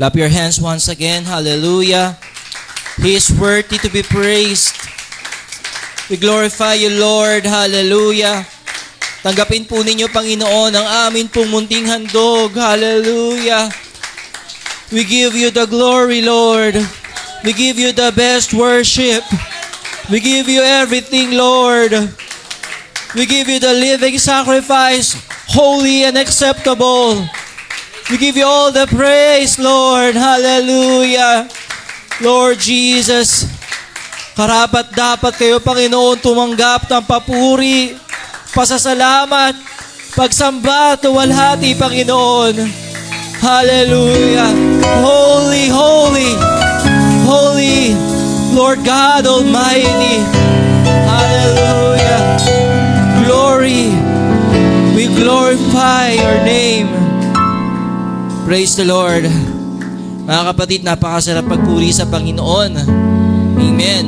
Clap your hands once again. Hallelujah. He is worthy to be praised. We glorify you, Lord. Hallelujah. Tanggapin po ninyo, Panginoon, ang amin pong munting handog. Hallelujah. We give you the glory, Lord. We give you the best worship. We give you everything, Lord. We give you the living sacrifice, holy and acceptable. We give you all the praise, Lord. Hallelujah. Lord Jesus, karapat dapat kayo, Panginoon, tumanggap ng papuri, pasasalamat, pagsamba at walhati, Panginoon. Hallelujah. Holy, holy, holy, Lord God Almighty. Hallelujah. Glory. We glorify your name. Praise the Lord. Mga kapatid, napakasarap pagpuri sa Panginoon. Amen.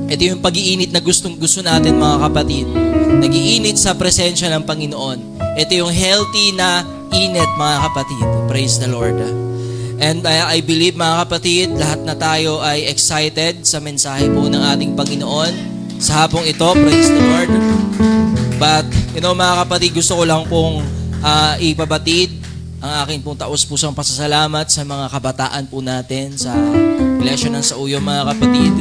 Ito yung pag-iinit na gustong-gusto natin, mga kapatid. Nag-iinit sa presensya ng Panginoon. Ito yung healthy na init, mga kapatid. Praise the Lord. And I believe, mga kapatid, lahat na tayo ay excited sa mensahe po ng ating Panginoon sa hapong ito. Praise the Lord. But, mga kapatid, gusto ko lang pong ipabatid ang aking pong taos-pusong pasasalamat sa mga kabataan po natin sa Iglesia ng Sauyo, mga kapatid.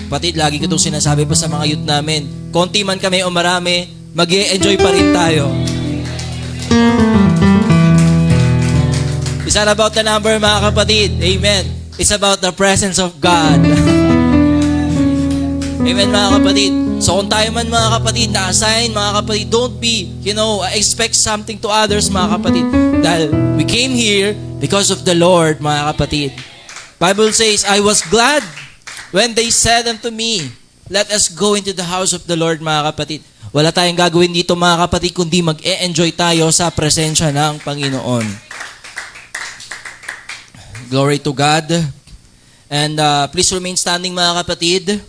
Kapatid, lagi ko itong sinasabi pa sa mga youth namin, konti man kami o marami, mag-e-enjoy pa rin tayo. It's not about the number, mga kapatid. Amen. It's about the presence of God. Amen, mga kapatid. So kung tayo man, mga kapatid, na-assign, mga kapatid, don't be, expect something to others, mga kapatid. Dahil we came here because of the Lord, mga kapatid. Bible says, I was glad when they said unto me, let us go into the house of the Lord, mga kapatid. Wala tayong gagawin dito, mga kapatid, kundi mag-e-enjoy tayo sa presensya ng Panginoon. Glory to God. And please remain standing, mga kapatid.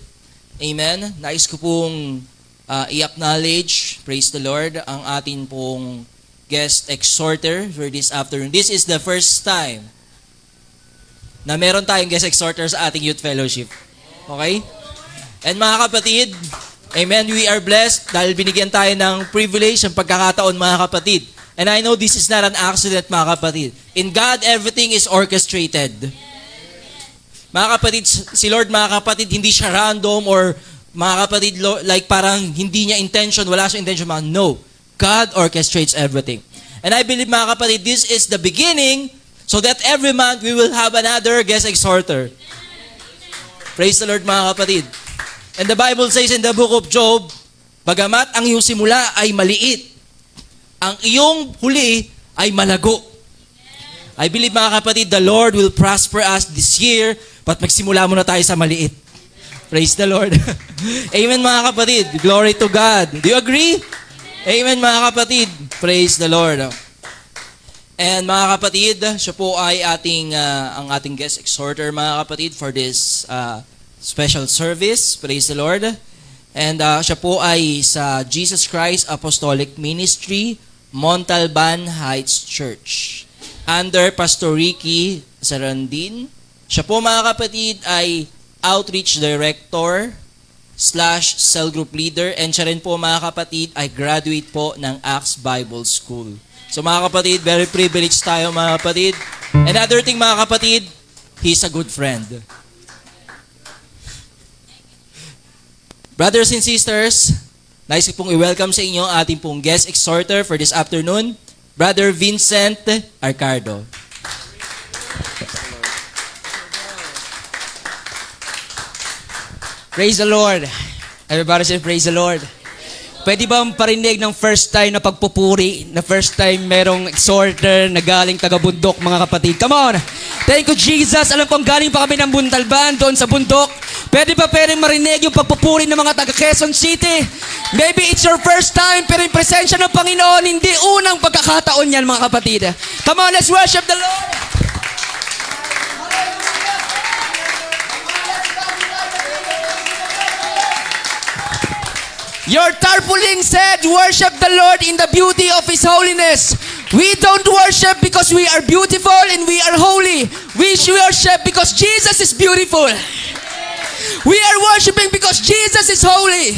Amen. Nais ko pong i-acknowledge, praise the Lord, ang atin pong guest exhorter for this afternoon. This is the first time na meron tayong guest exhorter sa ating youth fellowship. Okay? And mga kapatid, amen, we are blessed dahil binigyan tayo ng privilege, ng pagkakataon, mga kapatid. And I know this is not an accident, mga kapatid. In God, everything is orchestrated. Mga kapatid, si Lord, mga kapatid, hindi siya random or mga kapatid, like parang hindi niya intention, wala siya intention. No. God orchestrates everything. And I believe, mga kapatid, this is the beginning so that every month we will have another guest exhorter. Praise the Lord, mga kapatid. And the Bible says in the book of Job, bagamat ang iyong simula ay maliit, ang iyong huli ay malago. I believe, mga kapatid, the Lord will prosper us this year, but magsimula muna tayo sa maliit. Praise the Lord. Amen, mga kapatid. Glory to God. Do you agree? Amen, mga kapatid. Praise the Lord. And mga kapatid, siya po ay ang ating guest exhorter, mga kapatid, for this special service. Praise the Lord. And siya po ay sa Jesus Christ Apostolic Ministry, Montalban Heights Church, under Pastor Ricky Sarandin. Siya po, mga kapatid, ay Outreach Director / Cell Group Leader, and siya rin po, mga kapatid, ay graduate po ng Acts Bible School. So mga kapatid, very privileged tayo, mga kapatid. Another thing, mga kapatid, he's a good friend. Brothers and sisters, nais ko pong i-welcome sa inyo ang ating pong guest exhorter for this afternoon, Brother Vincent Arcardo. Praise the Lord. Everybody say praise the Lord. Pwede ba parinig ng first time na pagpupuri, na first time merong exhorter na galing taga-bundok, mga kapatid? Come on! Thank you, Jesus. Alam kong galing pa kami ng Buntalban, doon sa bundok. Pwede marinig yung pagpupuri ng mga taga-Quezon City? Maybe it's your first time, pero yung presensya ng Panginoon, hindi unang pagkakataon yan, mga kapatid. Come on, let's worship the Lord! Your tarpaulin said, worship the Lord in the beauty of His holiness. We don't worship because we are beautiful and we are holy. We worship because Jesus is beautiful. We are worshiping because Jesus is holy.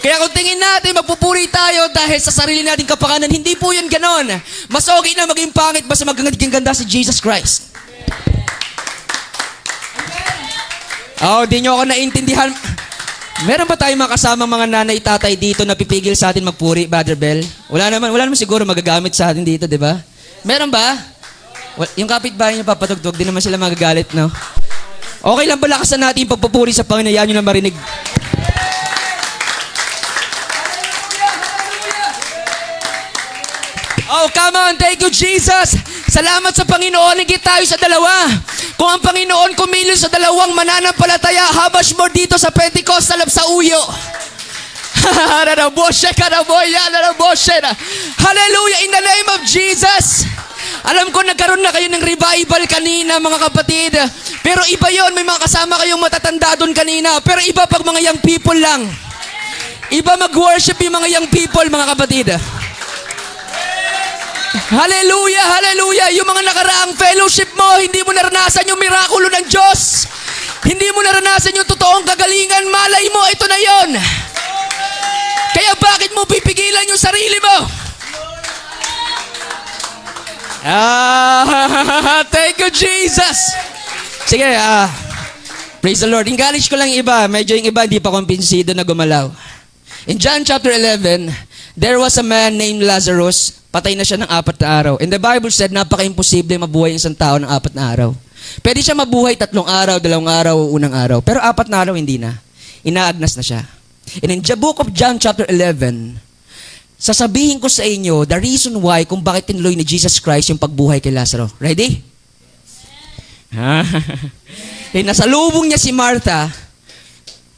Kaya kung tingin natin, magpupuri tayo dahil sa sarili nating kapakanan, hindi po yun ganon. Mas okay na maging pangit basta maging ganda si Jesus Christ. Oh, di nyo ako naintindihan. Meron ba tayong mga kasama mga nanay, tatay dito na pipigil sa atin magpuri, Brother Bell? Wala naman siguro magagamit sa atin dito, di ba? Meron ba? Yung kapitbahay niyo papatugtog, di naman sila magagalit, no? Okay lang ba lakasan natin yung pagpupuri sa Panginoon? Yan yung na marinig. Oh, come on. Thank you, Jesus. Salamat sa Panginoon. Higit tayo sa dalawa. Kung ang Panginoon kumilos sa dalawang mananampalataya, how much more dito sa Pentecostal sa uyo? Hallelujah. In the name of Jesus. Alam ko nagkaroon na kayo ng revival kanina, mga kapatid. Pero iba yon, may mga kasama kayong matatanda doon kanina. Pero iba pag mga young people lang. Iba mag-worship yung mga young people, mga kapatid. Hallelujah, hallelujah. Yung mga nakaraang fellowship mo, hindi mo naranasan yung mirakulo ng Diyos. Hindi mo naranasan yung totoong kagalingan. Malay mo, ito na yon. Kaya bakit mo pipigilan yung sarili mo? Thank you, Jesus. Sige, praise the Lord. Encourage ko lang iba. Medyo yung iba, hindi pa kumbinsido na gumalaw. In John chapter 11, there was a man named Lazarus. Patay na siya ng 4 na araw. And the Bible said, napaka-imposible mabuhay isang tao ng 4 na araw. Pwede siya mabuhay 3 araw, 2 araw, o 1 araw. Pero 4 na araw, hindi na. Inaagnas na siya. And in the book of John chapter 11, sasabihin ko sa inyo the reason why kung bakit tinuloy ni Jesus Christ yung pagbuhay kay Lazaro. Ready? Eh, nasalubong niya si Martha.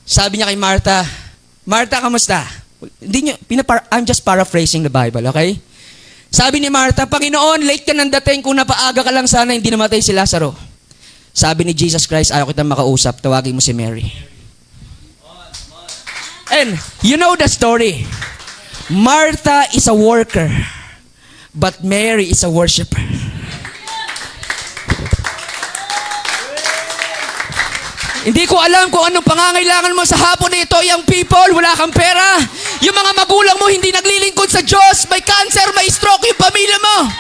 Sabi niya kay Martha, Martha, kamusta? Hindi niyo, I'm just paraphrasing the Bible, okay? Sabi ni Martha, Panginoon, late ka nang dating, kung napaaga ka lang sana, hindi namatay si Lazaro. Sabi ni Jesus Christ, ayaw kitang makausap, tawagin mo si Mary. And you know the story. Martha is a worker, but Mary is a worshiper. Hindi ko alam kung anong pangangailangan mo sa hapon na ito, young people. Wala kang pera. Yung mga magulang mo hindi naglilingkod sa Diyos. May cancer, may stroke yung pamilya mo.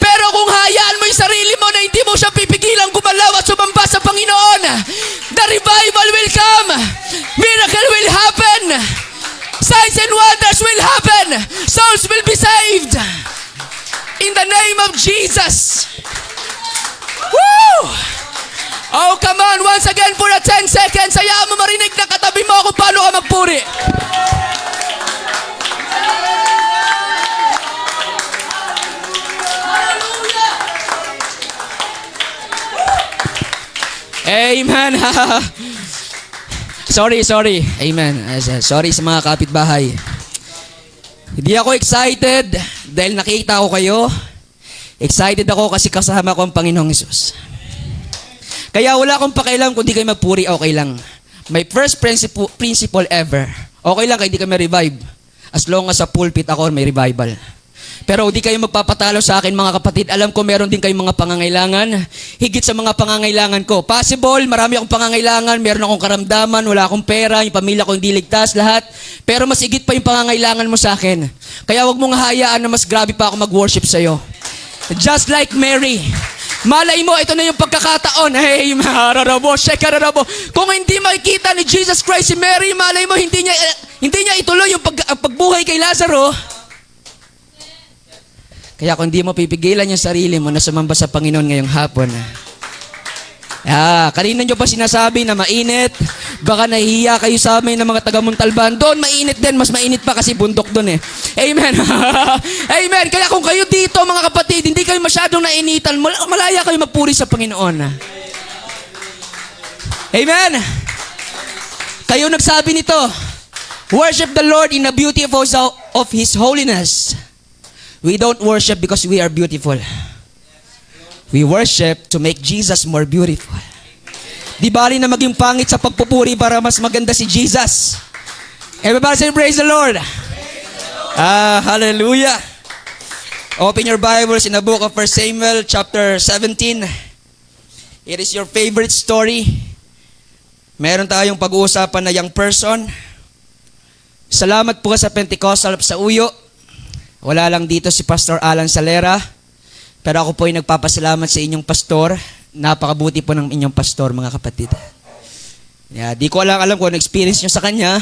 Pero kung hayaan mo yung sarili mo na hindi mo siya pipigilang gumalaw at sumamba sa Panginoon, the revival will come. Miracle will happen. Signs and wonders will happen. Souls will be saved. In the name of Jesus. Woo! Oh, come on. Once again for 10 seconds. Hayaan mo marinig na katabi mo kung paano ka magpuri. Amen. Sorry. Amen. Sorry sa mga kapitbahay. Hindi ako excited dahil nakita ko kayo. Excited ako kasi kasama ko ang Panginoong Hesus. Kaya wala akong pakialam kung di kayo magpuri, okay lang. My first principle ever, okay lang kayo di kayo may revive. As long as sa pulpit ako, may revival. Pero di kayo magpapatalo sa akin, mga kapatid. Alam ko meron din kayong mga pangangailangan. Higit sa mga pangangailangan ko. Possible, marami akong pangangailangan. Meron akong karamdaman, wala akong pera, yung pamilya ko hindi ligtas, lahat. Pero mas higit pa yung pangangailangan mo sa akin. Kaya wag mong hayaan na mas grabe pa ako mag-worship sa'yo. Just like Mary. Malay mo, ito na yung pagkakataon. Hey, mararabo, shekararabo. Kung hindi makikita ni Jesus Christ si Mary, malay mo, hindi niya ituloy yung pagbuhay kay Lazaro. Kaya kung hindi mo pipigilan yung sarili mo na sumamba sa Panginoon ngayong hapon. Kanina nyo pa sinasabi na mainit. Baka nahihiya kayo sa amin ng mga taga-Montalban. Doon mainit din. Mas mainit pa kasi bundok doon eh. Amen. Amen. Kaya kung kayo dito mga kapatid, hindi kayo masyadong nainitan, malaya kayo magpuri sa Panginoon. Amen. Kayo nagsabi nito, worship the Lord in the beauty of His holiness. We don't worship because we are beautiful. We worship to make Jesus more beautiful. Di bali na maging pangit sa pagpupuri para mas maganda si Jesus. Everybody say praise the Lord. Hallelujah. Open your Bibles in the book of 1 Samuel chapter 17. It is your favorite story. Meron tayong pag-uusapan na young person. Salamat po sa Pentecostal sa Uyo. Wala lang dito si Pastor Alan Salera. Pero ako po ay nagpapasalamat sa inyong pastor. Napakabuti po ng inyong pastor, mga kapatid. Di ko alam kung ano experience nyo sa kanya.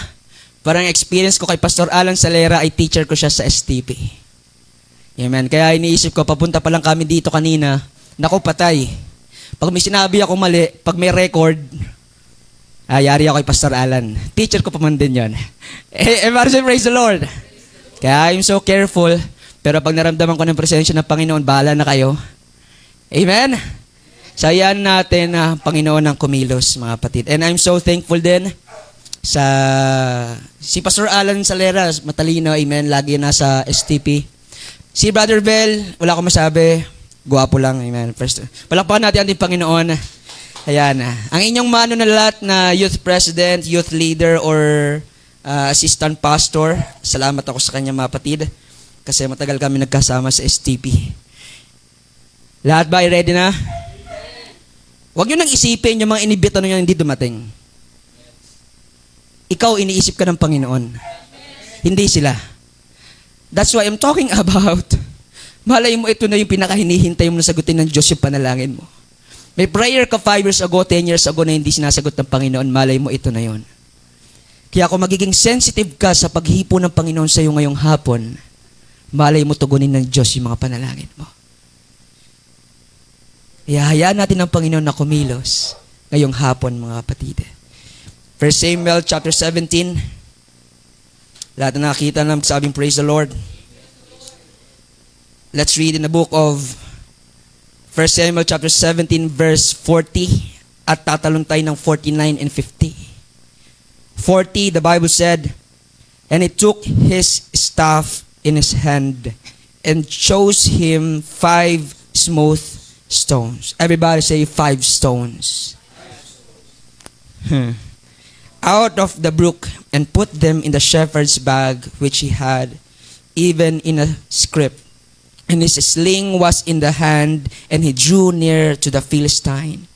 Parang experience ko kay Pastor Alan Salera ay teacher ko siya sa STP. Amen. Kaya iniisip ko, papunta pa lang kami dito kanina. Naku, patay. Pag may sinabi ako mali, pag may record, yari ako kay Pastor Alan. Teacher ko pa man din yun. Praise the Lord. Kaya I'm so careful. Pero pag naramdaman ko ng presensya ng Panginoon, bahala na kayo. Amen? Sayaan natin na Panginoon ang kumilos, mga kapatid. And I'm so thankful din sa si Pastor Alan Salera, matalino, amen, lagi nasa STP. Si Brother Bell, wala akong masabi, guwapo lang, amen. First, palakpakan natin ang ating Panginoon. Ayan, ang inyong mano na lahat na youth president, youth leader, or assistant pastor, salamat ako sa kanya, mga kapatid. Kasi matagal kami nagkasama sa STP. Lahat ba ay ready na? Huwag nyo nang isipin yung mga inibito nyo hindi dumating. Ikaw, iniisip ka ng Panginoon. Hindi sila. That's why I'm talking about. Malay mo, ito na yung pinakahinihintay mo na sagutin ng Diyos yung panalangin mo. May prayer ka 5 years ago, 10 years ago na hindi sinasagot ng Panginoon, malay mo, ito na yon. Kaya kung magiging sensitive ka sa paghipo ng Panginoon sa iyo ngayong hapon, malay mo tugunin ng Diyos yung mga panalangin mo. Hayaan natin ang Panginoon na kumilos ngayong hapon, mga kapatid. 1 Samuel chapter 17. Lahat na nakita ng sabing praise the Lord. Let's read in the book of 1 Samuel chapter 17 verse 40 at tatalon tayo ng 49 and 50. 40, the Bible said, "And he took his staff in his hand and chose him 5 smooth stones." Everybody say 5 stones. Out of the brook and put them in the shepherd's bag which he had, even in a scrip. And his sling was in the hand, and he drew near to the Philistine.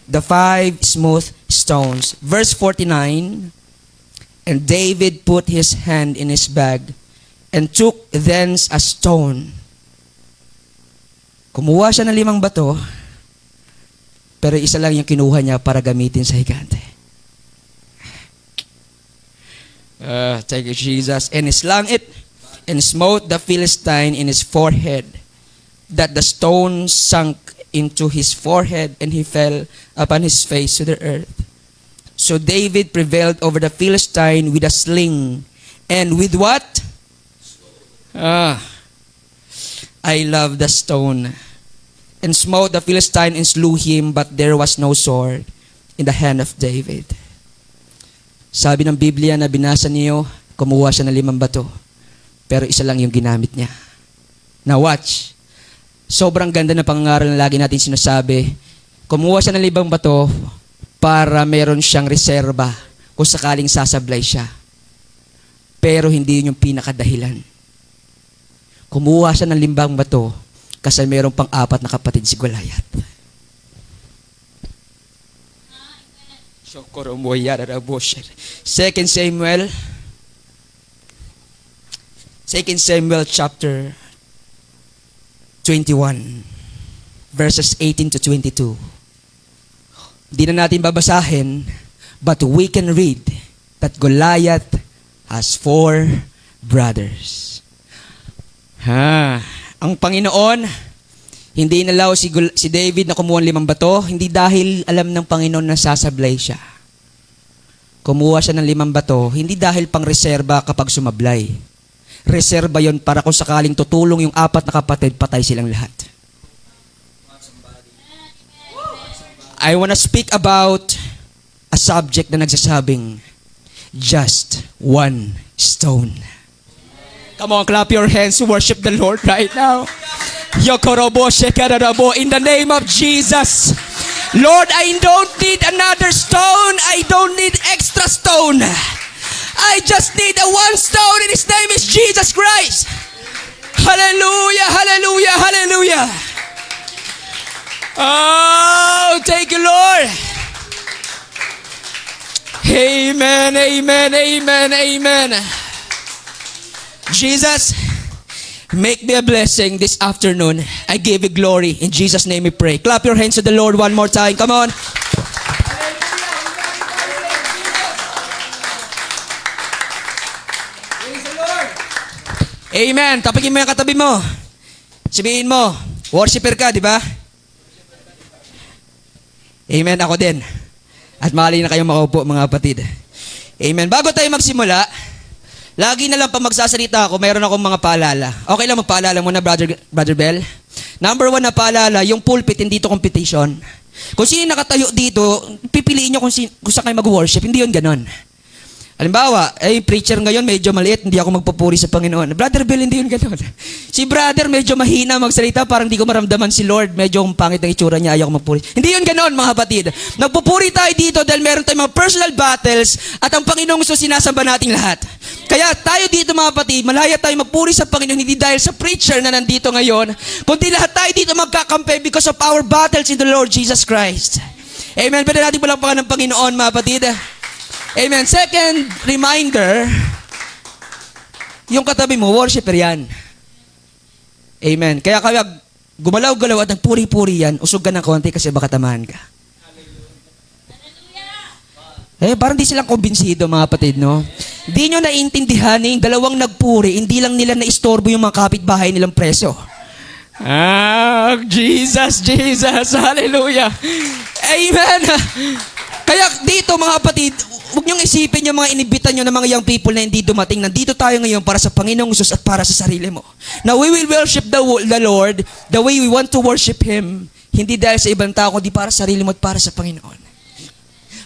The 5 smooth stones. Verse 49, "And David put his hand in his bag, and took thence a stone." Kumuha siya ng 5 bato, pero isa lang yung kinuha niya para gamitin sa higante. Thank you, Jesus. "And he slung it, and smote the Philistine in his forehead, that the stone sunk into his forehead, and he fell upon his face to the earth. So David prevailed over the Philistine with a sling, and with what? I love the stone. And smote the Philistine and slew him, but there was no sword in the hand of David." Sabi ng Biblia na binasa niyo, kumuha siya ng 5 bato, pero isa lang yung ginamit niya. Now watch. Sobrang ganda ng pangangaral na lagi natin sinasabi. Kumuha siya ng 5 bato para meron siyang reserba kung sakaling sasablay siya. Pero hindi yun yung pinakadahilan. Kumuha siya ng 5 bato kasi meron pang 4 na kapatid si Goliath. Second Samuel chapter 21 verses 18 to 22. Di na natin babasahin, but we can read that Goliath has 4 brothers. Ang Panginoon, hindi nalaw si David na kumuha ng 5 bato, hindi dahil alam ng Panginoon na sasablay siya. Kumuha siya ng 5 bato, hindi dahil pang reserba kapag sumablay. Reserba yon para kung sakaling tutulong yung 4 na kapatid, patay silang lahat. I wanna speak about a subject na nagsasabing, just 1 stone. Come on, clap your hands, worship the Lord right now. Yokorobo shekarabo, in the name of Jesus. Lord, I don't need another stone. I don't need extra stone. I just need a 1 stone, and His name is Jesus Christ. Hallelujah, hallelujah, hallelujah. Oh, thank you, Lord. Amen, amen, amen, amen. Jesus, make me a blessing this afternoon. I give you glory. In Jesus' name we pray. Clap your hands to the Lord one more time. Come on. Amen. Tapikin mo yung katabi mo. Sabihin mo, worshiper ka, di ba? Amen, ako din. At maaari na kayong makaupo, mga kapatid. Amen. Bago tayo magsimula, lagi na lang pa magsasalita ako, mayroon akong mga paalala. Okay lang magpaalala muna, Brother Bell? Number 1 na paalala, yung pulpit, hindi ito competition. Kung sino nakatayo dito, pipiliin nyo kung saan kayo mag-worship. Hindi yun ganon. Halimbawa, preacher ngayon medyo maliit, hindi ako magpupuri sa Panginoon. Brother Bill, hindi yun gano'n. Si brother medyo mahina magsalita, parang hindi ko maramdaman si Lord. Medyo kung pangit ang itsura niya, ayaw ko magpuri. Hindi yun gano'n, mga kapatid. Nagpupuri tayo dito dahil meron tayong mga personal battles at ang Panginoong gusto sinasamba nating lahat. Kaya tayo dito, mga kapatid, malaya tayo magpuri sa Panginoon, hindi dahil sa preacher na nandito ngayon, kundi lahat tayo dito magkakampi because of our battles in the Lord Jesus Christ. Amen. Pwede natin palakpakan ng Panginoon, mga kapatid. Amen. Second reminder, yung katabi mo, worshiper yan. Amen. Kaya gumalaw-galaw at nagpuri-puri yan, usog ka ng konti kasi baka tamahan ka. Parang di silang kumbinsido, mga kapatid, no? Di nyo naiintindihan yung dalawang nagpuri, hindi lang nila naistorbo yung mga kapitbahay nilang preso. Jesus, Jesus, hallelujah. Amen. Kaya dito, mga kapatid, huwag niyong isipin yung mga inibitan nyo ng mga young people na hindi dumating. Nandito tayo ngayon para sa Panginoong Jesus at para sa sarili mo. Now, we will worship the Lord the way we want to worship Him. Hindi dahil sa ibang tao, kundi para sa sarili mo at para sa Panginoon.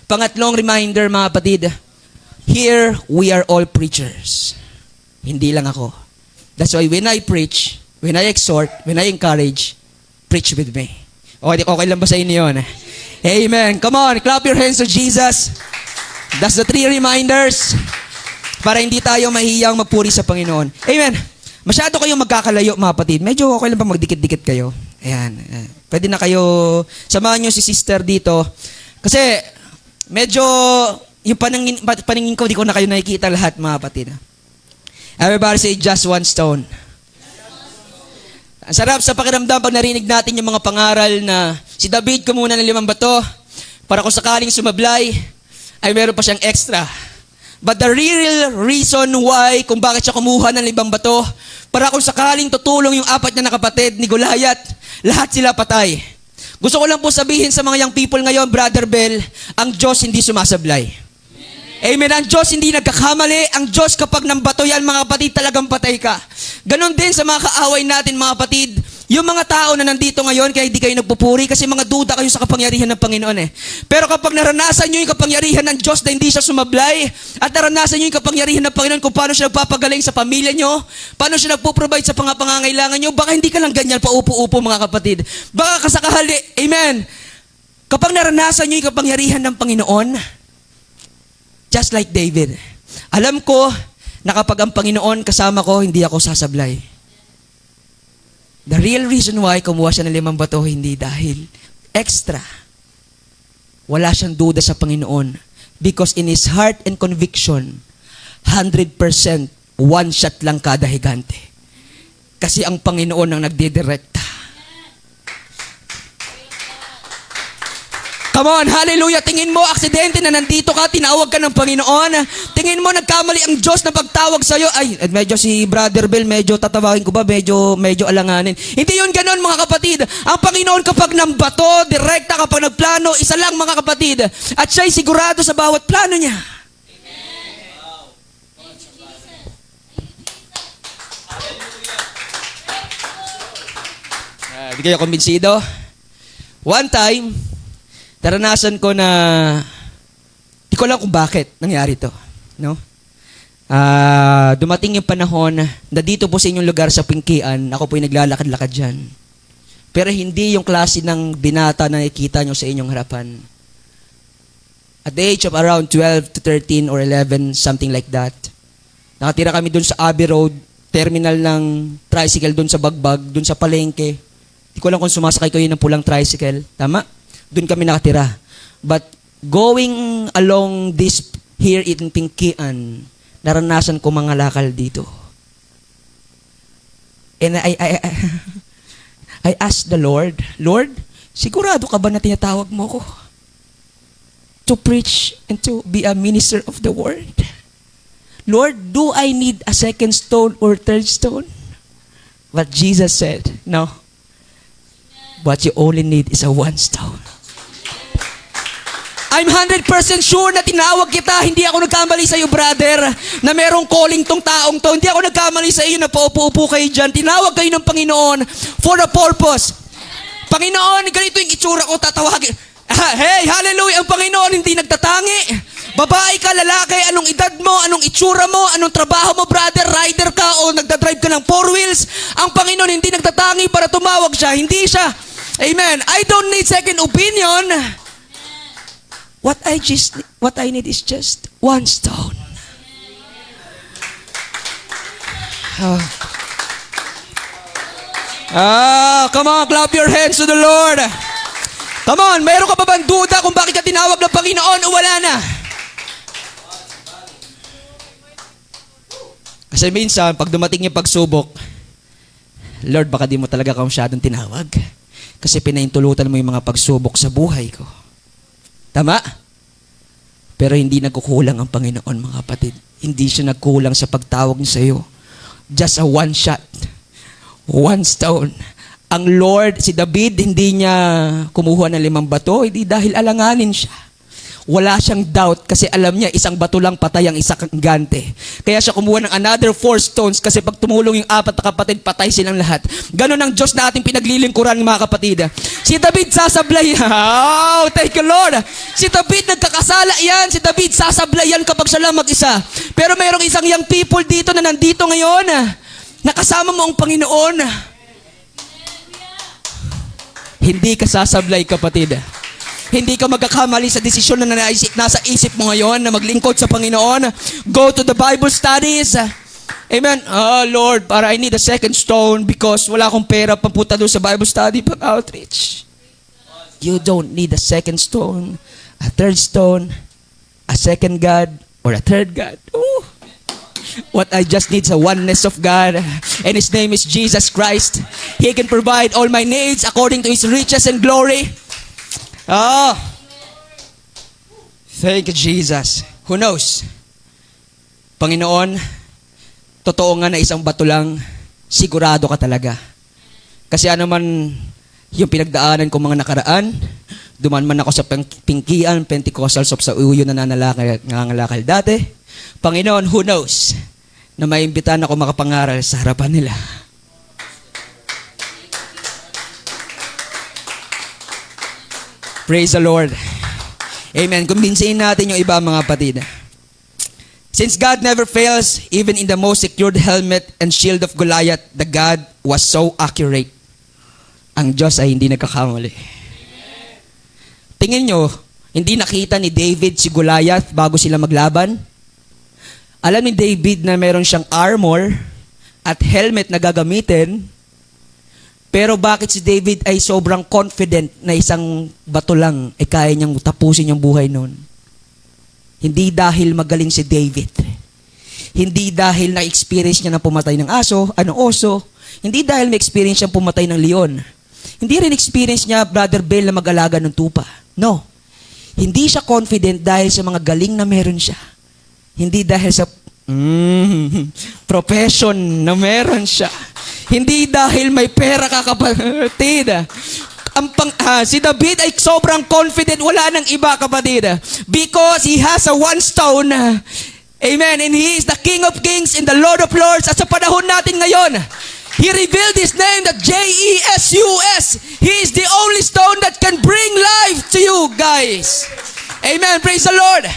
Pangatlong reminder, mga kapatid, here we are all preachers. Hindi lang ako. That's why when I preach, when I exhort, when I encourage, preach with me. Okay lang ba sa inyo yun? Amen. Come on, clap your hands to Jesus. That's the 3 reminders para hindi tayo mahiyang magpuri sa Panginoon. Amen. Masyado kayong magkakalayo, mga kapatid. Medyo okay lang pa magdikit-dikit kayo. Ayan. Pwede na kayo, samahan nyo si sister dito. Kasi medyo yung paningin ko, di ko na kayo nakikita lahat, mga kapatid. Everybody say, just one stone. Ang sarap sa pakiramdam pag narinig natin yung mga pangaral na si David kumuha ng 5 bato para kung sakaling sumablay, ay meron pa siyang extra. But the real reason why, kung bakit siya kumuha ng 5 bato, para kung sakaling tutulong yung 4 na kapatid ni Goliath, lahat sila patay. Gusto ko lang po sabihin sa mga young people ngayon, Brother Bell, ang Diyos hindi sumasablay. Amen. Ang Diyos hindi nagkakamali. Ang Diyos kapag nambato yan, mga kapatid, talagang patay ka. Ganon din sa mga kaaway natin, mga kapatid. Yung mga tao na nandito ngayon, kaya hindi kayo nagpupuri kasi mga duda kayo sa kapangyarihan ng Panginoon eh. Pero kapag naranasan nyo yung kapangyarihan ng Diyos na hindi siya sumablay, at naranasan nyo yung kapangyarihan ng Panginoon kung paano siya nagpapagaling sa pamilya nyo, paano siya nagpo-provide sa pangangailangan nyo, baka hindi ka lang ganyan paupo-upo, mga kapatid. Baka kasakahali, amen. Kapag naranasan nyo yung kapangyarihan ng Panginoon, just like David, alam ko na kapag ang Panginoon kasama ko, hindi ako sasablay. The real reason why kumuha siya ng 5 bato, hindi dahil extra. Wala siyang duda sa Panginoon. Because in his heart and conviction, 100% one shot lang kada higante. Kasi ang Panginoon ang nagdidirekta. Come on, hallelujah. Tingin mo, aksidente na nandito ka, tinawag ka ng Panginoon. Tingin mo, nagkamali ang Diyos na pagtawag sa'yo. Ay, medyo si Brother Bill, medyo tatawagin ko ba, medyo alanganin. Hindi yun ganon, mga kapatid. Ang Panginoon kapag nambato, direkta kapag nagplano, isa lang, mga kapatid. At siya'y sigurado sa bawat plano niya. Di kayo kumbinsido? One time, naranasan ko na di ko alam kung bakit nangyari to, no? Dumating yung panahon na dito po sa inyong lugar sa Pingkian, ako po yung naglalakad-lakad dyan. Pero hindi yung klase ng binata na nakikita nyo sa inyong harapan. At the age of around 12 to 13 or 11, something like that. Nakatira kami dun sa Abbey Road, terminal ng tricycle doon sa Bagbag, doon sa palengke. Hindi ko alam kung sumasakay kayo ng pulang tricycle. Tama? Doon kami nakatira. But going along this here in Pinkian, naranasan ko mga lakal dito. And I asked the Lord, Lord, sigurado ka ba na tinatawag mo ko to preach and to be a minister of the word? Lord, do I need a second stone or third stone? But Jesus said, no. What you only need is a one stone. I'm 100% sure na tinawag kita. Hindi ako nagkamali sa iyo, brother, na merong calling tong taong to. Hindi ako nagkamali sa iyo na paupo-upo kayo dyan. Tinawag kayo ng Panginoon for a purpose. Panginoon, ganito yung itsura ko, tatawagin. Hey, hallelujah! Ang Panginoon hindi nagtatangi. Babae ka, lalaki, anong edad mo, anong itsura mo, anong trabaho mo, brother, rider ka o nagdadrive ka ng 4 wheels. Ang Panginoon hindi nagtatangi para tumawag siya. Hindi siya. Amen. I don't need second opinion. What I need is just one stone. Come on, clap your hands to the Lord. Come on, mayroon ka pa bang duda kung bakit ka tinawag ng Panginoon o wala na? Kasi minsan, pag dumating yung pagsubok, Lord, baka di mo talaga ka masyadong tinawag. Kasi pinaintulutan mo yung mga pagsubok sa buhay ko. Tama? Pero hindi nagkukulang ang Panginoon, mga kapatid. Hindi siya nagkulang sa pagtawag niya sa iyo. Just a one shot. One stone. Ang Lord, si David, hindi niya kumuha ng 5 bato, hindi dahil alanganin siya. Wala siyang doubt kasi alam niya isang bato lang patay ang isang gante. Kaya siya kumuha ng another 4 stones kasi pag tumulong yung 4 na kapatid, patay silang lahat. Ganon ang Diyos na ating pinaglilingkuran, mga kapatid. Si David sasablay. Oh, thank you, Lord. Si David nagkakasala yan. Si David sasablay yan kapag siya lang mag-isa. Pero mayroong isang young people dito na nandito ngayon. Nakasama mo ang Panginoon. Hindi ka sasablay, kapatid. Hindi ka magkakamali sa desisyon na nasa isip mo ngayon na maglingkod sa Panginoon. Go to the Bible studies. Amen. Oh, Lord, para I need a second stone because wala akong pera pampunta doon sa Bible study pag outreach. You don't need a second stone, a third stone, a second God, or a third God. Ooh. What I just need is a oneness of God, and His name is Jesus Christ. He can provide all my needs according to His riches and glory. Oh, thank you, Jesus. Who knows? Panginoon, totoo nga na isang bato lang, sigurado ka talaga. Kasi ano man yung pinagdaanan ko mga nakaraan, duman man ako sa Pinkian, Pentecostals of sa Uyo na nangangalakal dati. Panginoon, who knows na maimbitahan ako makapangaral sa harapan nila. Praise the Lord. Amen. Kumbinsihin natin yung iba, mga kapatid. Since God never fails, even in the most secured helmet and shield of Goliath, the God was so accurate. Ang Diyos ay hindi nagkakamali. Tingin nyo, hindi nakita ni David si Goliath bago sila maglaban? Alam ni David na meron siyang armor at helmet na gagamitin, pero bakit si David ay sobrang confident na isang bato lang ay kaya niyang tapusin yung buhay noon? Hindi dahil magaling si David. Hindi dahil na-experience niya na pumatay ng aso, oso. Hindi dahil may-experience siyang pumatay ng leon. Hindi rin experience niya, Brother Bell, na mag-alaga ng tupa. No. Hindi siya confident dahil sa mga galing na meron siya. Hindi dahil sa profession na meron siya. Hindi dahil may pera ka, kapatid. Si David ay sobrang confident. Wala nang iba, kapatid. Because he has a one stone. Amen. And he is the King of Kings and the Lord of Lords. At sa panahon natin ngayon, he revealed his name, that Jesus. He is the only stone that can bring life to you guys. Amen. Praise the Lord.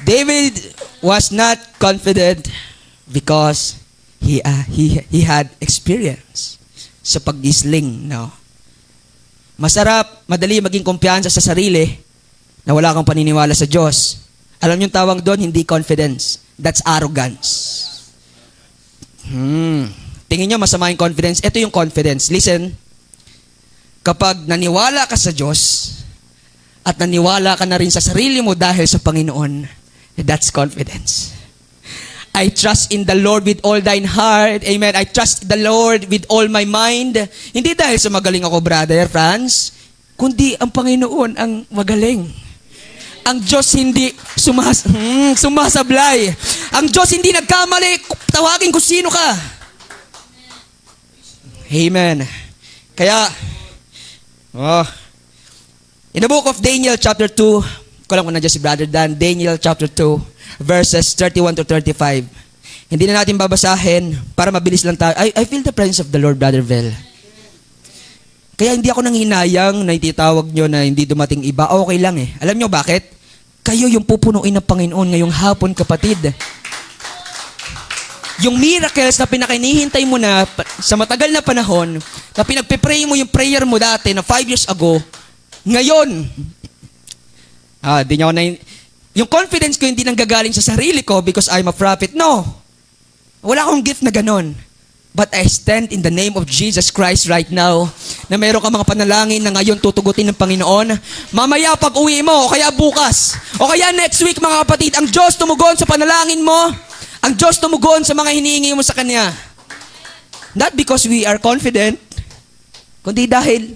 David was not confident because he had experience sa pag-gisling. No? Masarap, madali maging kumpiyansa sa sarili na wala kang paniniwala sa Diyos. Alam niyo yung tawag doon, hindi confidence. That's arrogance. Tingin nyo masama yung confidence? Ito yung confidence. Listen, kapag naniwala ka sa Diyos at naniwala ka na rin sa sarili mo dahil sa Panginoon, that's confidence. I trust in the Lord with all thine heart. Amen. I trust the Lord with all my mind. Hindi dahil sa magaling ako, Brother Franz, kundi ang Panginoon ang magaling. Ang Diyos hindi sumasablay. Ang Diyos hindi nagkamali. Tawagin ko sino ka. Amen. Kaya, in the book of Daniel chapter 2, ko lang kung nandiyan si Brother Dan, Daniel chapter 2, verses 31 to 35. Hindi na natin babasahin para mabilis lang tayo. I feel the presence of the Lord, Brother Vel. Kaya hindi ako nanghinayang na ititawag nyo na hindi dumating iba. Okay lang eh. Alam nyo bakit? Kayo yung pupunuin ng Panginoon ngayong hapon, kapatid. Yung miracles na pinakinihintay mo na sa matagal na panahon, na pinagpipray mo yung prayer mo dati na 5 years ago, ngayon, di niya ako yung confidence ko hindi nanggagaling sa sarili ko because I'm a prophet. No. Wala akong gift na ganon. But I stand in the name of Jesus Christ right now na mayroon ka mga panalangin na ngayon tutugutin ng Panginoon. Mamaya pag uwi mo, o kaya bukas, o kaya next week mga kapatid, ang Diyos tumugon sa panalangin mo. Ang Diyos tumugon sa mga hinihingi mo sa Kanya. Not because we are confident, kundi dahil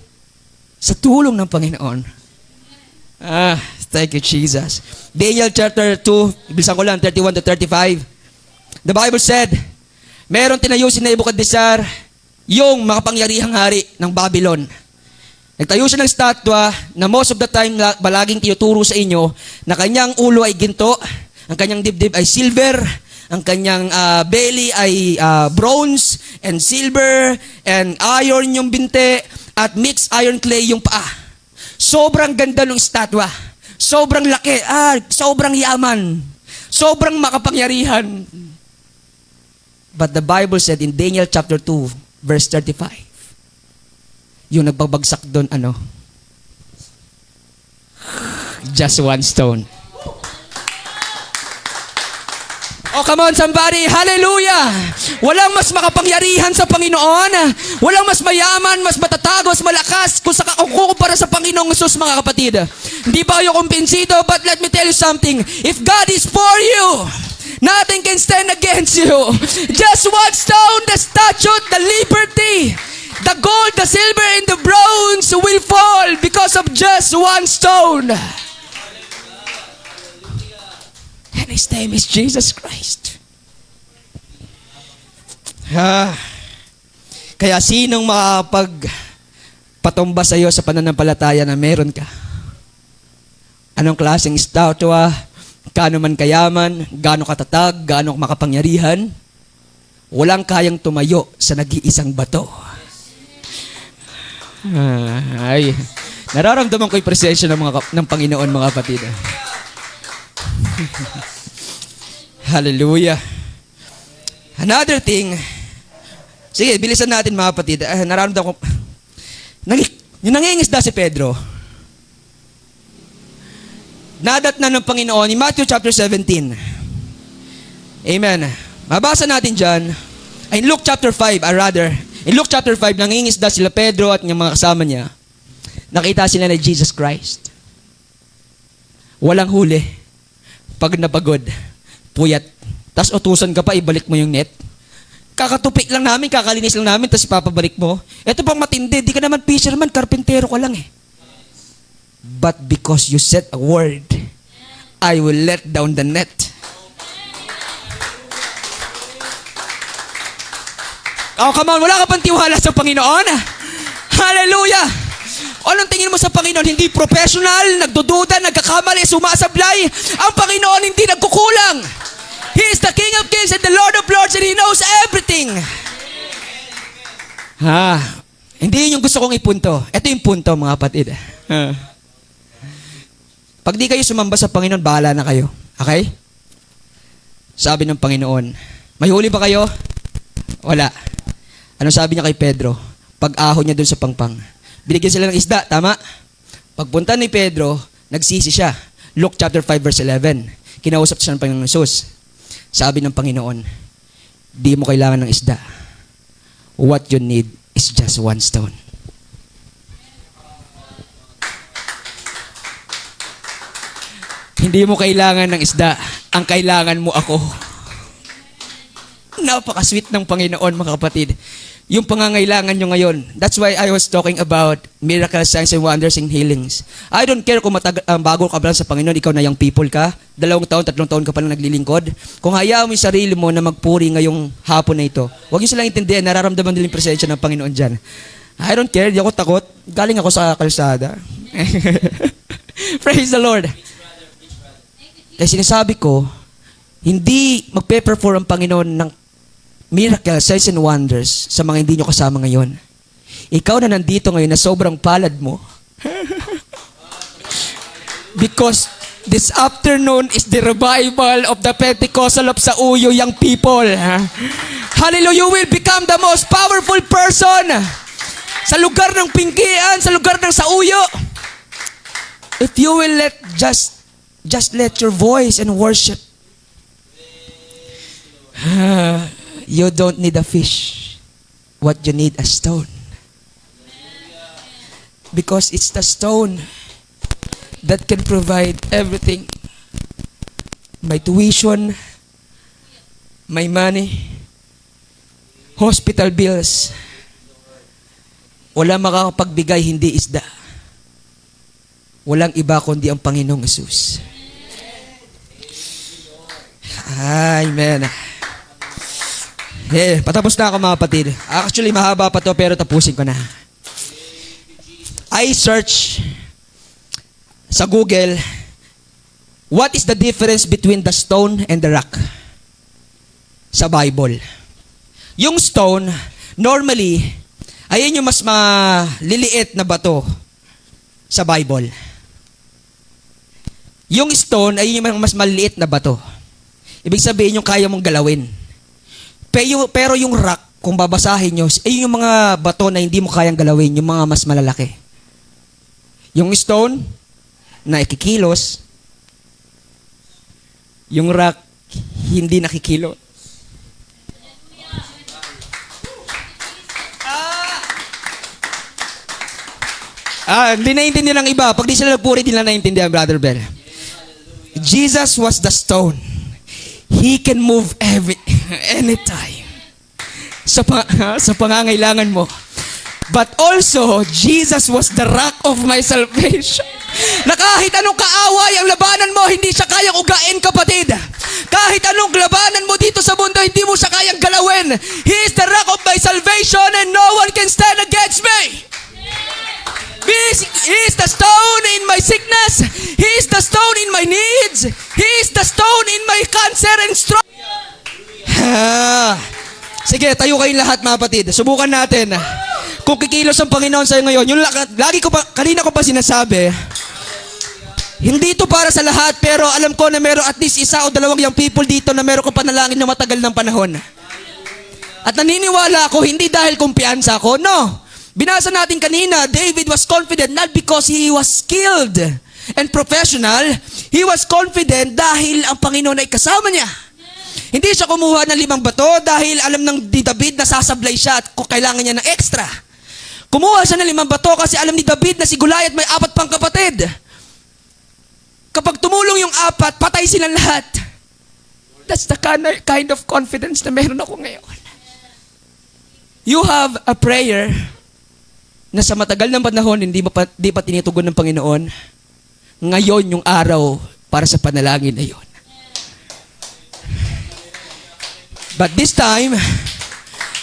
sa tulong ng Panginoon. Thank you, Jesus. Daniel chapter 2, bilisan ko lang, 31 to 35. The Bible said, meron tinayo si Nebuchadnezzar, yung makapangyarihang hari ng Babylon. Nagtayo siya ng statwa na most of the time balaging tinuturo sa inyo na kanyang ulo ay ginto, ang kanyang dibdib ay silver, ang kanyang belly ay bronze and silver and iron yung binte at mixed iron clay yung paa. Sobrang ganda ng statwa. Sobrang laki. Sobrang yaman. Sobrang makapangyarihan. But the Bible said in Daniel chapter 2, verse 35, yung nagbabagsak doon, just one stone. Oh, come on somebody. Hallelujah. Walang mas makapangyarihan sa Panginoon. Walang mas mayaman, mas matatago, mas malakas kung kukumpara sa Panginoong Jesus, mga kapatid. Hindi pa kayo kumpinsido, but let me tell you something. If God is for you, nothing can stand against you. Just one stone, the statue, the liberty, the gold, the silver, and the bronze will fall because of just one stone. And His name is Jesus Christ. Kaya sinong makapagpatumba sa iyo sa pananampalataya na meron ka? Anong klaseng statwa? Gaano man kayaman? Gaano katatag? Gaano makapangyarihan? Walang kayang tumayo sa nag-iisang bato. Nararamdaman ko yung presensya ng Panginoon, mga kapatid. Hallelujah. Another thing, sige, bilisan natin mga kapatid. Nararamdaman ko, yung nangingisda si Pedro, nadat na ng Panginoon in Matthew chapter 17. Amen. Mabasa natin dyan, in Luke chapter 5, in Luke chapter 5, nangingisda sila Pedro at yung mga kasama niya. Nakita sila ni Jesus Christ. Walang huli. Pagod na pagod. Puyat. Tapos utusan ka pa, ibalik mo yung net. Kakatupik lang namin, kakalinis lang namin, tapos ipapabalik mo. Ito pang matindi, di ka naman fisherman, karpentero ka lang eh. But because you said a word, I will let down the net. Oh, come on, wala ka pang tiwala sa Panginoon? Hallelujah! Anong tingin mo sa Panginoon? Hindi professional, nagdududa, nagkakamali, sumasablay. Ang Panginoon hindi nagkukulang. He is the King of Kings and the Lord of Lords and He knows everything. Hindi yun yung gusto kong ipunto. Ito yung punto, mga kapatid. Pag di kayo sumamba sa Panginoon, bahala na kayo. Okay? Sabi ng Panginoon, may huli ba kayo? Wala. Anong sabi niya kay Pedro? Pag-ahon niya dun sa pangpang. Binigyan sila ng isda, tama? Pagpunta ni Pedro, nagsisi siya. Luke chapter 5 verse 11. Kinausap siya ng Panginoon Jesus. Sabi ng Panginoon, Di mo kailangan ng isda. What you need is just one stone. Hindi mo kailangan ng isda. Ang kailangan mo ako. Napaka-sweet ng Panginoon, mga kapatid. Yung pangangailangan nyo ngayon. That's why I was talking about miracles, signs, and wonders, and healings. I don't care kung bago ka ba lang sa Panginoon, ikaw na young people ka, 2 taon, 3 taon ka pa lang naglilingkod. Kung hayaan mo yung sarili mo na magpuri ngayong hapon na ito, huwag nyo silang intindihan, nararamdaman nila yung presensya ng Panginoon dyan. I don't care, di ako takot. Galing ako sa kalsada. Praise the Lord. Kaya sinasabi ko, hindi magpe-perform ang Panginoon ng miracles, signs, and wonders sa mga hindi nyo kasama ngayon. Ikaw na nandito ngayon na sobrang palad mo. Because this afternoon is the revival of the Pentecostal of Sauyo young people. Hallelujah, you will become the most powerful person sa lugar ng Pinggian, sa lugar ng Sauyo. If you will just let your voice and worship. You don't need a fish. What you need, a stone. Because it's the stone that can provide everything. My tuition, my money, hospital bills. Wala makakapagbigay, hindi isda. Walang iba kundi ang Panginoong Hesus. Amen. Patapos na ako, mga kapatid. Actually, mahaba pa to pero tapusin ko na. I search sa Google, what is the difference between the stone and the rock sa Bible? Yung stone, normally, ayun yung mas maliliit na bato sa Bible. Yung stone, ayun yung mas maliliit na bato. Ibig sabihin yung kaya mong galawin. Pero yung rock, kung babasahin nyo, ay yung mga bato na hindi mo kayang galawin, yung mga mas malalaki. Yung stone, na ikikilos, yung rock, hindi nakikilo. Hindi naiintindihan ng iba. Pag di sila nagpuri, di nila naiintindihan, Brother Bell. Jesus was the stone. He can move anytime sa pangangailangan mo. But also, Jesus was the rock of my salvation. Na kahit anong kaaway ang labanan mo, hindi siya kayang ugain, kapatid. Kahit anong labanan mo dito sa mundo, hindi mo siya kayang galawin. He is the rock of my salvation and no one can stand against me. He is the stone in my sickness. He is the stone in my needs. He is the stone in my cancer and stroke. Sige, tayo kayong lahat, mga kapatid. Subukan natin. Kung kikilos ang Panginoon sa'yo ngayon, yung kanina ko pa sinasabi, hindi ito para sa lahat, pero alam ko na meron at least 1 o 2 young people dito na meron ko panalangin na matagal ng panahon. At naniniwala ako, hindi dahil kumpiyansa ako, no. Binasa natin kanina, David was confident not because he was skilled and professional. He was confident dahil ang Panginoon ay kasama niya. Hindi siya kumuha ng 5 bato dahil alam ng David na sasablay siya at kailangan niya ng extra. Kumuha siya ng 5 bato kasi alam ni David na si Goliath may 4 pang kapatid. Kapag tumulong yung 4, patay silang lahat. That's the kind of confidence na meron ako ngayon. You have a prayer na sa matagal ng panahon hindi pa tinitugon ng Panginoon. Ngayon yung araw para sa panalangin na yun. But this time,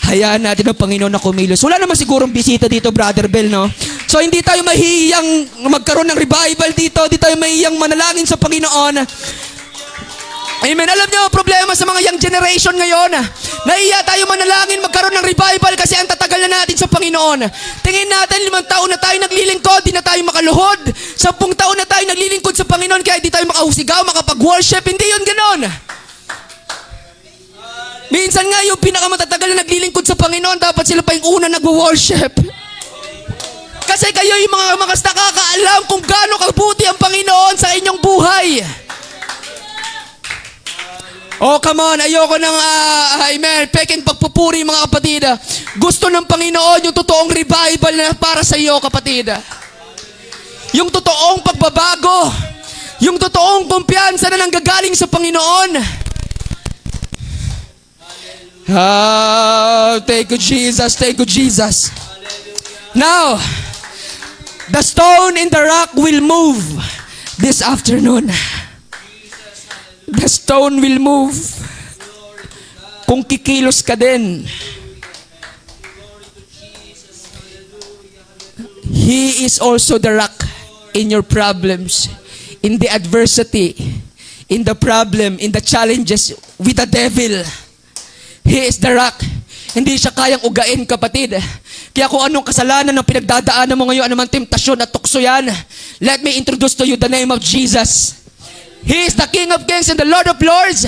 hayaan natin ang Panginoon na kumilos. Wala naman sigurong bisita dito, Brother Bell, no? So hindi tayo mahihiyang magkaroon ng revival dito. Hindi tayo mahihiyang manalangin sa Panginoon. Amen. Alam niyo, problema sa mga young generation ngayon, nahiya tayo manalangin magkaroon ng revival kasi ang tatagal na natin sa Panginoon. Tingin natin, 5 taon na tayo naglilingkod, di na tayo makaluhod. 10 taon na tayo naglilingkod sa Panginoon kaya di tayo makahusigaw, makapag-worship. Hindi yun ganon. Minsan nga yung pinakamatatagal na naglilingkod sa Panginoon, dapat sila pa yung una nag-worship. Kasi kayo yung mga makas nakakaalam kung gaano kabuti ang Panginoon sa inyong buhay. Oh, come on. Ayoko ng, amen, peking pagpupuri, mga kapatid. Gusto ng Panginoon yung totoong revival na para sa iyo, kapatid. Yung totoong pagbabago. Yung totoong kumpiyansa na nanggagaling sa Panginoon. Thank you, Jesus. Thank you, Jesus. Now, the stone in the rock will move this afternoon. The stone will move. Kung kikilos ka din. He is also the rock in your problems, in the adversity, in the problem, in the challenges with the devil. He is the rock. Hindi siya kayang ugain, kapatid. Kaya kung anong kasalanan ng pinagdadaanan mo ngayon, anumang temptasyon at tukso yan, let me introduce to you the name of Jesus. He is the King of Kings and the Lord of Lords.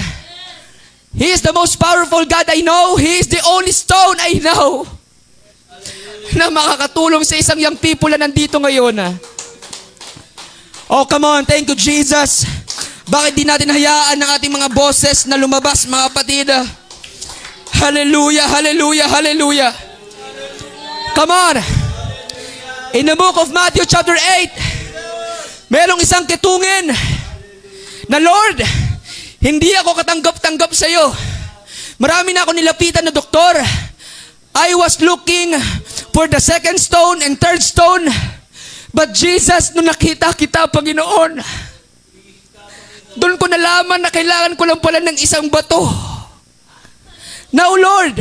He is the most powerful God I know. He is the only stone I know na makakatulong sa isang young people na nandito ngayon. Oh, come on. Thank you, Jesus. Bakit di natin hayaan ng ating mga boses na lumabas, mga kapatid? Hallelujah, hallelujah, hallelujah. Come on. In the book of Matthew chapter 8, merong isang kitungin na, Lord, hindi ako katanggap-tanggap sa iyo. Marami na ako nilapitan na doktor. I was looking for the second stone and third stone. But Jesus, nung nakita kita, Panginoon, doon ko nalaman na kailangan ko lang pala ng isang bato. Now, Lord,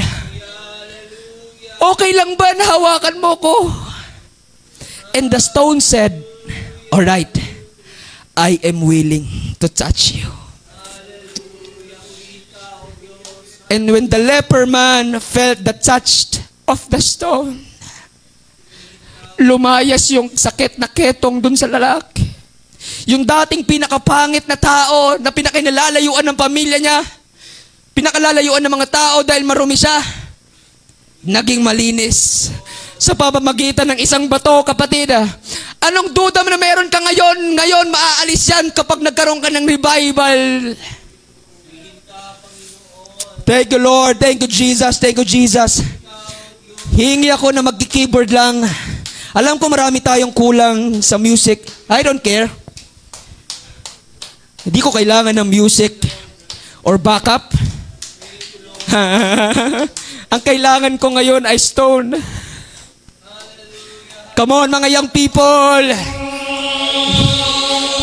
okay lang ba na hawakan mo ko? And the stone said, all right, I am willing to touch you. And when the leper man felt the touch of the stone, lumayas yung sakit na ketong dun sa lalaki. Yung dating pinakapangit na tao na pinakinilalayuan ng pamilya niya, pinakalalayuan ng mga tao dahil marumi siya, naging malinis sa pamamagitan ng isang bato, kapatid. Anong duda mo na meron ka ngayon? Ngayon, maaalis yan kapag nagkaroon ka ng revival. Thank you, Lord. Thank you, Jesus. Thank you, Jesus. Hingi ako na mag-keyboard lang. Alam ko marami tayong kulang sa music. I don't care. Hindi ko kailangan ng music or backup. Ang kailangan ko ngayon ay stone. Come on, mga young people.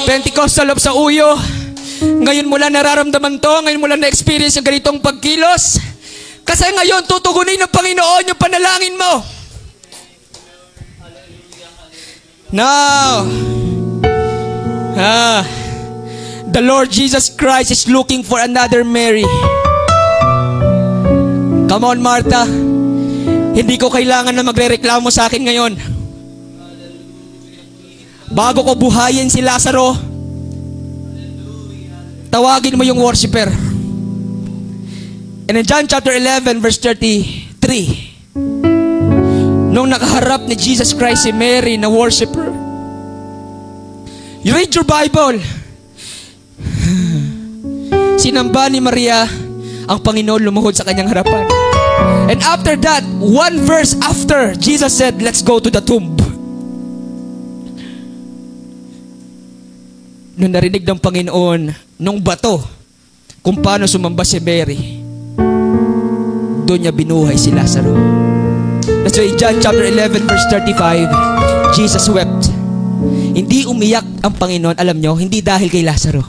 Pentecostal love sa uyo. Ngayon mo lang nararamdaman to. Ngayon mo lang na-experience yung ganitong pagkilos. Kasi ngayon, tutugunin ng Panginoon yung panalangin mo. Now, the Lord Jesus Christ is looking for another Mary. Come on, Martha. Hindi ko kailangan na magrereklamo sa akin ngayon. Bago ko buhayin si Lazaro, tawagin mo yung worshiper. And in John chapter 11 verse 33, nung nakaharap ni Jesus Christ si Mary na worshiper, you read your Bible. Sinamba ni Maria ang Panginoon, lumuhod sa kanyang harapan. And after that, one verse after, Jesus said, let's go to the tomb. Nung narinig ng Panginoon, nung bato, kung paano sumamba si Mary, doon niya binuhay si Lazaro. That's why John chapter 11 verse 35, Jesus wept. Hindi umiyak ang Panginoon, alam nyo, hindi dahil kay Lazaro.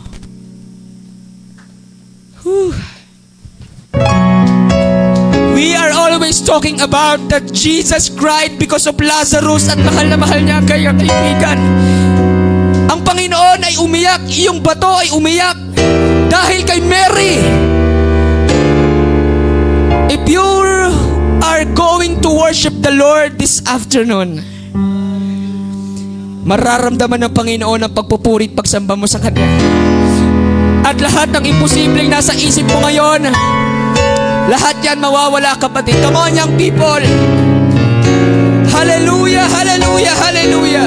We are always talking about that Jesus cried because of Lazarus at mahal na mahal niya kayo, kaibigan. Ang Panginoon ay umiyak, yung bato ay umiyak dahil kay Mary. If you are going to worship the Lord this afternoon, mararamdaman ng Panginoon ang pagpupuri at pagsamba mo sa Kanya. At lahat ng imposibleng nasa isip mo ngayon, lahat yan mawawala, kapatid. Come on, young people. Hallelujah, hallelujah, hallelujah.